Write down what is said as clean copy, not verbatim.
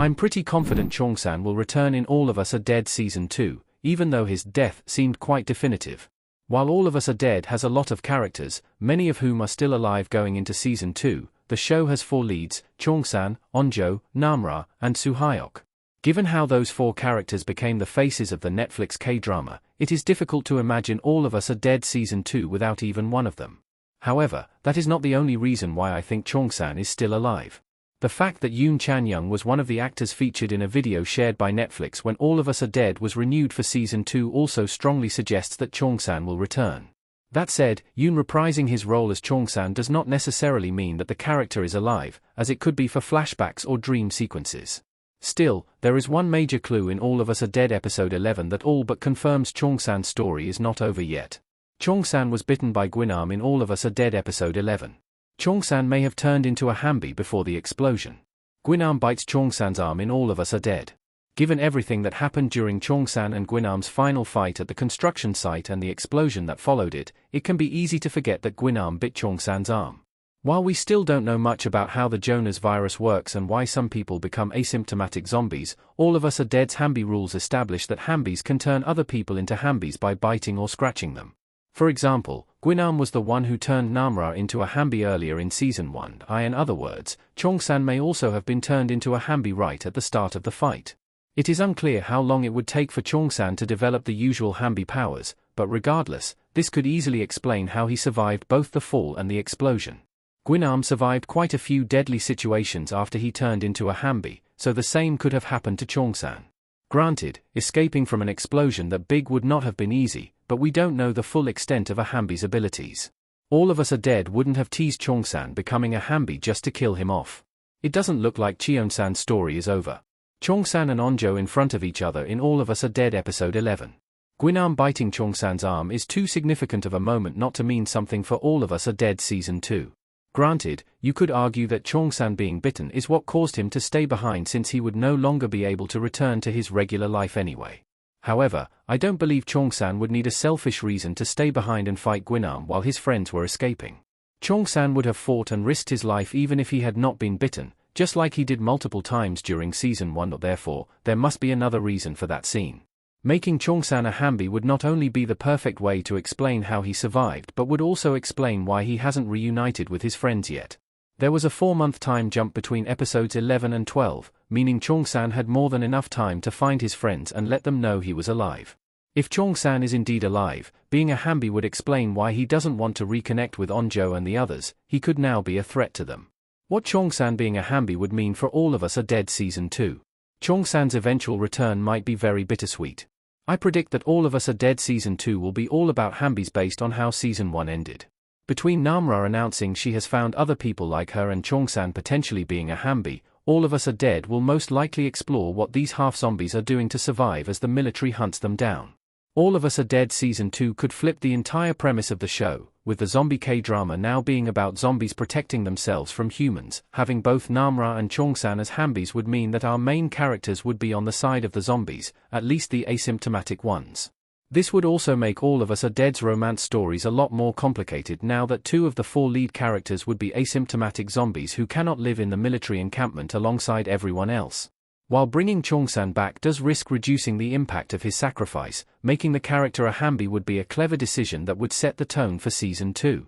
I'm pretty confident Cheong-san will return in All of Us Are Dead Season 2, even though his death seemed quite definitive. While All of Us Are Dead has a lot of characters, many of whom are still alive going into Season 2, the show has 4 leads: Cheong-san, Onjo, Namra, and Soo-hyuk. Given how those 4 characters became the faces of the Netflix K-drama, it is difficult to imagine All of Us Are Dead Season 2 without even one of them. However, that is not the only reason why I think Cheong-san is still alive. The fact that Yoon Chan-young was one of the actors featured in a video shared by Netflix when All of Us Are Dead was renewed for Season 2 also strongly suggests that Cheong-san will return. That said, Yoon reprising his role as Cheong-san does not necessarily mean that the character is alive, as it could be for flashbacks or dream sequences. Still, there is one major clue in All of Us Are Dead Episode 11 that all but confirms Cheong-san's story is not over yet. Cheong-san was bitten by Gwynarm in All of Us Are Dead Episode 11. Cheong-san may have turned into a Hambi before the explosion. Gwynarm bites Cheong-san's arm in All of Us Are Dead. Given everything that happened during Cheong-san and Gwynarm's final fight at the construction site and the explosion that followed it, it can be easy to forget that Gwynarm bit Cheong-san's arm. While we still don't know much about how the Jonas virus works and why some people become asymptomatic zombies, All of Us Are Dead's Hambi rules establish that Hambis can turn other people into Hambis by biting or scratching them. For example, Gwynarm was the one who turned Namra into a Hambi earlier in Season 1. In other words, Cheong-san may also have been turned into a Hambi right at the start of the fight. It is unclear how long it would take for Cheong-san to develop the usual Hambi powers, but regardless, this could easily explain how he survived both the fall and the explosion. Gwynarm survived quite a few deadly situations after he turned into a Hambi, so the same could have happened to Cheong-san. Granted, escaping from an explosion that big would not have been easy, but we don't know the full extent of a Hambi's abilities. All of Us Are Dead wouldn't have teased Cheong-san becoming a Hambi just to kill him off. It doesn't look like Cheong-san's story is over. Cheong-san and Onjo in front of each other in All of Us Are Dead Episode 11. Gwynarm biting Cheong-san's arm is too significant of a moment not to mean something for All of Us Are Dead Season 2. Granted, you could argue that Cheong-san being bitten is what caused him to stay behind since he would no longer be able to return to his regular life anyway. However, I don't believe Cheong-san would need a selfish reason to stay behind and fight Gwynarm while his friends were escaping. Cheong-san would have fought and risked his life even if he had not been bitten, just like he did multiple times during Season 1. Therefore, there must be another reason for that scene. Making Cheong-san a Hambi would not only be the perfect way to explain how he survived but would also explain why he hasn't reunited with his friends yet. There was a 4-month time jump between episodes 11 and 12, meaning Cheong-san had more than enough time to find his friends and let them know he was alive. If Cheong-san is indeed alive, being a Hambi would explain why he doesn't want to reconnect with Onjo and the others. He could now be a threat to them. What Cheong-san being a Hambi would mean for All of Us Are Dead Season 2. Cheong-san's eventual return might be very bittersweet. I predict that All of Us Are Dead Season 2 will be all about Hambis based on how Season 1 ended. Between Namra announcing she has found other people like her and Cheong-san potentially being a Hambi, All of Us Are Dead will most likely explore what these half-zombies are doing to survive as the military hunts them down. All of Us Are Dead Season 2 could flip the entire premise of the show, with the zombie K-drama now being about zombies protecting themselves from humans. Having both Namra and Cheong-san as Hambis would mean that our main characters would be on the side of the zombies, at least the asymptomatic ones. This would also make All of Us Are Dead's romance stories a lot more complicated now that 2 of the 4 lead characters would be asymptomatic zombies who cannot live in the military encampment alongside everyone else. While bringing Cheong-san back does risk reducing the impact of his sacrifice, making the character a Hambi would be a clever decision that would set the tone for Season 2.